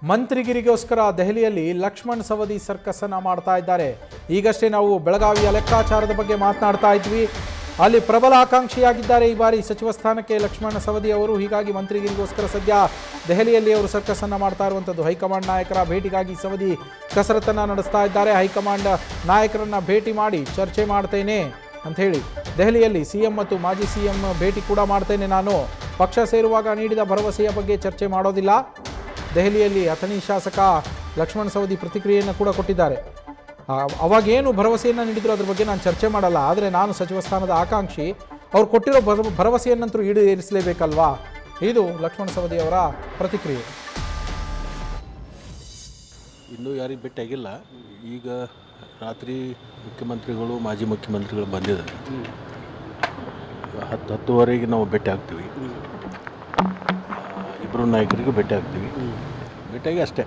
ಮಂತ್ರಿಗಿರಿಗೋಸ್ಕರ ದೆಹಲಿಯಲ್ಲಿ ಲಕ್ಷ್ಮಣ್ ಸವದಿ ಸರ್ಕಸ್ ಅನ್ನು ಮಾಡ್ತಾ ಇದ್ದಾರೆ. ಈಗಷ್ಟೇ ನಾವು ಬೆಳಗಾವಿಯ ಲೆಕ್ಕಾಚಾರದ ಬಗ್ಗೆ ಮಾತನಾಡ್ತಾ ಇದ್ವಿ. ಅಲ್ಲಿ ಪ್ರಬಲ ಆಕಾಂಕ್ಷಿಯಾಗಿದ್ದಾರೆ ಈ ಬಾರಿ ಸಚಿವ ಸ್ಥಾನಕ್ಕೆ ಲಕ್ಷ್ಮಣ್ ಸವದಿ ಅವರು. ಹೀಗಾಗಿ ಮಂತ್ರಿಗಿರಿಗೋಸ್ಕರ ಸದ್ಯ ದೆಹಲಿಯಲ್ಲಿ ಅವರು ಸರ್ಕಸ್ ಅನ್ನು ಮಾಡ್ತಾ ಇರುವಂಥದ್ದು. ಹೈಕಮಾಂಡ್ ನಾಯಕರ ಭೇಟಿಗಾಗಿ ಸವದಿ ಕಸರತ್ತನ್ನು ನಡೆಸ್ತಾ ಇದ್ದಾರೆ. ಹೈಕಮಾಂಡ್ ನಾಯಕರನ್ನ ಭೇಟಿ ಮಾಡಿ ಚರ್ಚೆ ಮಾಡ್ತೇನೆ ಅಂತ ಹೇಳಿ ದೆಹಲಿಯಲ್ಲಿ ಸಿಎಂ ಮತ್ತು ಮಾಜಿ ಸಿಎಂ ಭೇಟಿ ಕೂಡ ಮಾಡ್ತೇನೆ. ನಾನು ಪಕ್ಷ ಸೇರುವಾಗ ನೀಡಿದ ಭರವಸೆಯ ಬಗ್ಗೆ ಚರ್ಚೆ ಮಾಡೋದಿಲ್ಲ. ದೆಹಲಿಯಲ್ಲಿ ಅಥಣಿ ಶಾಸಕ ಲಕ್ಷ್ಮಣ್ ಸವದಿ ಪ್ರತಿಕ್ರಿಯೆಯನ್ನು ಕೂಡ ಕೊಟ್ಟಿದ್ದಾರೆ. ಅವಾಗೇನು ಭರವಸೆಯನ್ನು ನೀಡಿದ್ರು ಅದ್ರ ಬಗ್ಗೆ ನಾನು ಚರ್ಚೆ ಮಾಡಲ್ಲ, ಆದರೆ ನಾನು ಸಚಿವ ಸ್ಥಾನದ ಆಕಾಂಕ್ಷಿ, ಅವ್ರು ಕೊಟ್ಟಿರೋ ಭರವಸೆಯನ್ನಂತರೂ ಈಡೇರಿಸಲೇಬೇಕಲ್ವಾ. ಇದು ಲಕ್ಷ್ಮಣ್ ಸವದಿ ಅವರ ಪ್ರತಿಕ್ರಿಯೆ. ಇನ್ನೂ ಯಾರಿಗೆ ಭೇಟಿ ಆಗಿಲ್ಲ. ಈಗ ರಾತ್ರಿ ಮುಖ್ಯಮಂತ್ರಿಗಳು ಮಾಜಿ ಮುಖ್ಯಮಂತ್ರಿಗಳು ಬಂದಿದ್ದಾರೆ. 10:10ವರೆಗೆ ನಾವು ಭೇಟಿ ಆಗ್ತೀವಿ. ಇಬ್ಬರು ನಾಯಕರಿಗೂ ಭೇಟಿ ಆಗ್ತೀವಿ. ಭೇಟಿಯಾಗಿ ಅಷ್ಟೇ.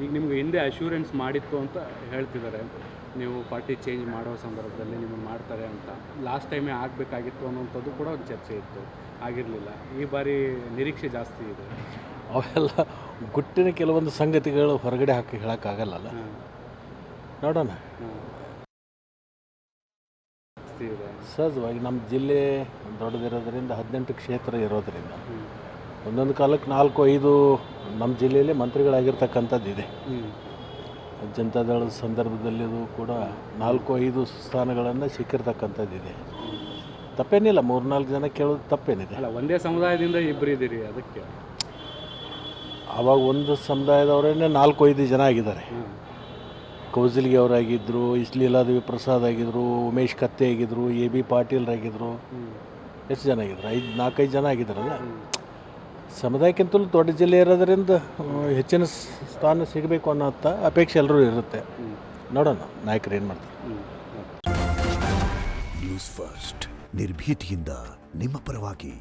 ಈಗ ನಿಮ್ಗೆ ಹಿಂದೆ ಅಶ್ಯೂರೆನ್ಸ್ ಮಾಡಿತ್ತು ಅಂತ ಹೇಳ್ತಿದ್ದಾರೆ, ನೀವು ಪಾರ್ಟಿ ಚೇಂಜ್ ಮಾಡೋ ಸಂದರ್ಭದಲ್ಲಿ ನಿಮ್ಮನ್ನು ಮಾಡ್ತಾರೆ ಅಂತ. ಲಾಸ್ಟ್ ಟೈಮೇ ಆಗಬೇಕಾಗಿತ್ತು ಅನ್ನೋಂಥದ್ದು ಕೂಡ ಒಂದು ಚರ್ಚೆ ಇತ್ತು, ಆಗಿರಲಿಲ್ಲ. ಈ ಬಾರಿ ನಿರೀಕ್ಷೆ ಜಾಸ್ತಿ ಇದೆ. ಅವೆಲ್ಲ ಗುಟ್ಟಿನ ಕೆಲವೊಂದು ಸಂಗತಿಗಳು ಹೊರಗಡೆ ಹಾಕಿ ಹೇಳೋಕ್ಕಾಗಲ್ಲ. ನೋಡೋಣ. ಸಹಜವಾಗಿ ನಮ್ಮ ಜಿಲ್ಲೆ ದೊಡ್ಡದಿರೋದ್ರಿಂದ 18 ಕ್ಷೇತ್ರ ಇರೋದರಿಂದ ಒಂದೊಂದು ಕಾಲಕ್ಕೆ 4-5 ನಮ್ಮ ಜಿಲ್ಲೆಯಲ್ಲಿ ಮಂತ್ರಿಗಳಾಗಿರ್ತಕ್ಕಂಥದ್ದು ಇದೆ. ಜನತಾದಳದ ಸಂದರ್ಭದಲ್ಲಿಯೂ ಕೂಡ 4-5 ಸ್ಥಾನಗಳನ್ನು ಸಿಕ್ಕಿರ್ತಕ್ಕಂಥದ್ದು ಇದೆ. ತಪ್ಪೇನಿಲ್ಲ, 3-4 ಜನ ಕೇಳೋದು ತಪ್ಪೇನಿದೆ. ಅಲ್ಲ, ಒಂದೇ ಸಮುದಾಯದಿಂದ ಇಬ್ಬರು ಇದ್ದೀರಿ, ಅದಕ್ಕೆ ಆವಾಗ ಒಂದು ಸಮುದಾಯದವರೇ 4-5 ಜನ ಆಗಿದ್ದಾರೆ. ಕೌಸಲ್ಗಿ ಅವರಾಗಿದ್ದರು, ಲೀಲಾದೇವಿ ಪ್ರಸಾದ್ ಆಗಿದ್ದರು, ಉಮೇಶ್ ಕತ್ತೆ ಆಗಿದ್ದರು, AB ಪಾಟೀಲ್ರಾಗಿದ್ದರು. ಎಷ್ಟು ಜನ ಆಗಿದ್ರು? 4-5 ಜನ ಆಗಿದ್ದಾರಲ್ಲ. ಸಮುದಾಯಕ್ಕಿಂತಲೂ ದೊಡ್ಡ ಜಿಲ್ಲೆ ಇರೋದರಿಂದ ಹೆಚ್ಚಿನ ಸ್ಥಾನ ಸಿಗಬೇಕು ಅನ್ನೋ ಅಪೇಕ್ಷೆ ಎಲ್ಲರೂ ಇರುತ್ತೆ. ನೋಡೋಣ ನಾಯಕರು ಏನು ಮಾಡ್ತಾರೆ. ನ್ಯೂಸ್ ಫಸ್ಟ್, ನಿರ್ಭೀತಿಯಿಂದ ನಿಮ್ಮ ಪರವಾಗಿ.